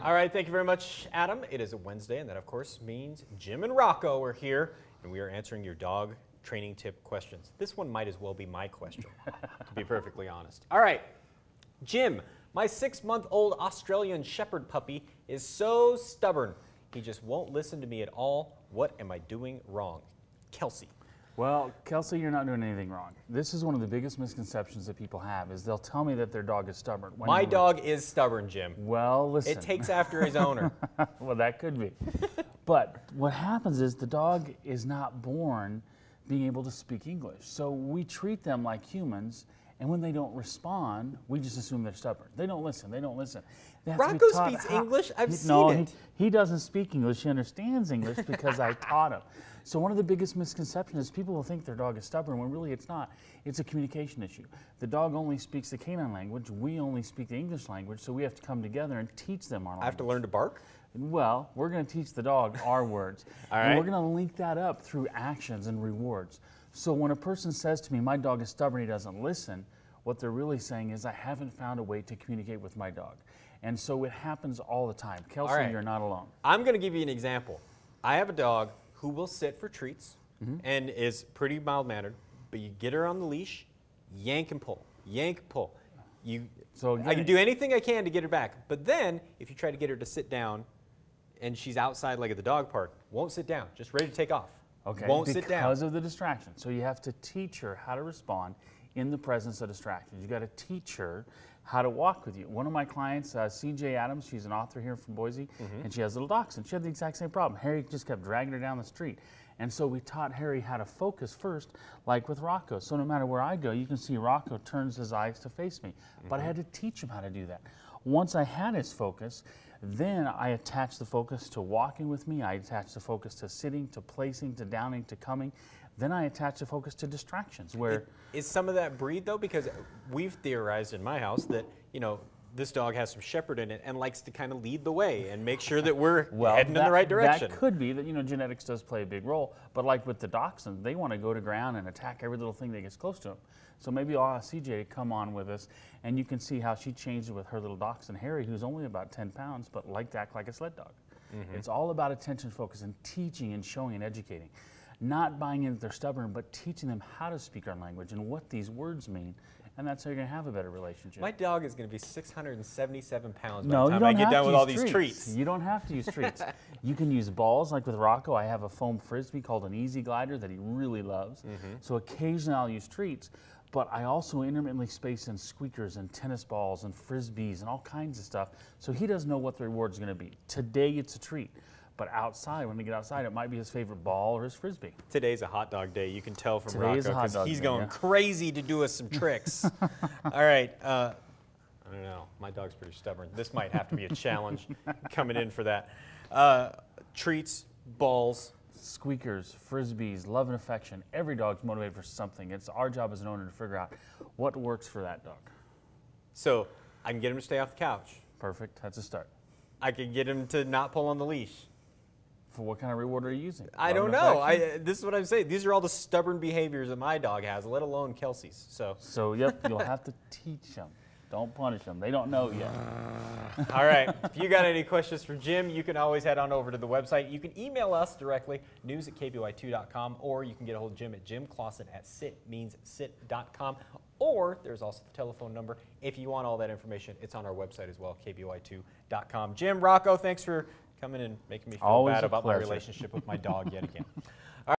All right, thank you very much, Adam. It is a Wednesday, and that, of course, means Jim and Rocco are here, and we are answering your dog training tip questions. This one might as well be my question, to be perfectly honest. All right, Jim, my 6-month-old Australian Shepherd puppy is so stubborn. He just won't listen to me at all. What am I doing wrong? Kelsey. Well, Kelsey, you're not doing anything wrong. This is one of the biggest misconceptions that people have is they'll tell me that their dog is stubborn. My dog is stubborn, Jim. Well, listen. It takes after his owner. Well, that could be. But what happens is the dog is not born being able to speak English. So we treat them like humans, and when they don't respond, we just assume they're stubborn. They don't listen. They don't listen. Rocco speaks English? I've seen it. He doesn't speak English. He understands English because I taught him. So one of the biggest misconceptions is people will think their dog is stubborn when really it's not. It's a communication issue. The dog only speaks the canine language. We only speak the English language, so we have to come together and teach them our language. I have to learn to bark? Well, we're going to teach the dog our words. All right. And we're going to link that up through actions and rewards. So when a person says to me, my dog is stubborn, he doesn't listen, what they're really saying is I haven't found a way to communicate with my dog. And so it happens all the time. Kelsey, you're not alone. I'm going to give you an example. I have a dog who will sit for treats and is pretty mild-mannered, but you get her on the leash, yank and pull, yank, pull. I can do anything I can to get her back, but then if you try to get her to sit down and she's outside like at the dog park, won't sit down, just ready to take off. Okay, won't sit down. Because of the distraction. So you have to teach her how to respond in the presence of distractions. You got to teach her how to walk with you. One of my clients, CJ Adams, she's an author here from Boise, and she has little dachshund. She had the exact same problem. Harry just kept dragging her down the street. And so we taught Harry how to focus first, like with Rocco. So no matter where I go, you can see Rocco turns his eyes to face me. But I had to teach him how to do that. Once I had his focus, then I attached the focus to walking with me. I attached the focus to sitting, to placing, to downing, to coming. Then I attach the focus to distractions where... Is some of that breed though? Because we've theorized in my house that, you know, this dog has some shepherd in it and likes to kind of lead the way and make sure that we're heading in the right direction. That could be that, you know, genetics does play a big role. But like with the dachshund, they want to go to ground and attack every little thing that gets close to them. So maybe I'll ask CJ to come on with us and you can see how she changed it with her little dachshund, Harry, who's only about 10 pounds, but liked to act like a sled dog. It's all about attention focus and teaching and showing and educating. Not buying in that they're stubborn, but teaching them how to speak our language and what these words mean. And that's how you're going to have a better relationship. My dog is going to be 677 pounds by the time I get done with all these treats. You don't have to use treats. You can use balls, like with Rocco. I have a foam frisbee called an Easy Glider that he really loves. So occasionally I'll use treats, but I also intermittently space in squeakers and tennis balls and frisbees and all kinds of stuff. So he doesn't know what the reward's going to be. Today it's a treat. But outside, when we get outside, it might be his favorite ball or his frisbee. Today's a hot dog day. You can tell from Rocco because he's going crazy to do us some tricks. All right. I don't know. My dog's pretty stubborn. This might have to be a challenge coming in for that. Treats, balls. Squeakers, frisbees, love and affection. Every dog's motivated for something. It's our job as an owner to figure out what works for that dog. So I can get him to stay off the couch. Perfect. That's a start. I can get him to not pull on the leash. For what kind of reward are you using? I don't know. This is what I'm saying. These are all the stubborn behaviors that my dog has, let alone Kelsey's. So yep, you'll have to teach them. Don't punish them. They don't know yet. All right. If you got any questions for Jim, you can always head on over to the website. You can email us directly, news@kboi2.com, or you can get a hold of Jim at jimclawson@sitmeansit.com. Or there's also the telephone number. If you want all that information, it's on our website as well, kboi2.com. Jim, Rocco, thanks for coming and making me feel bad about my relationship with my dog yet again.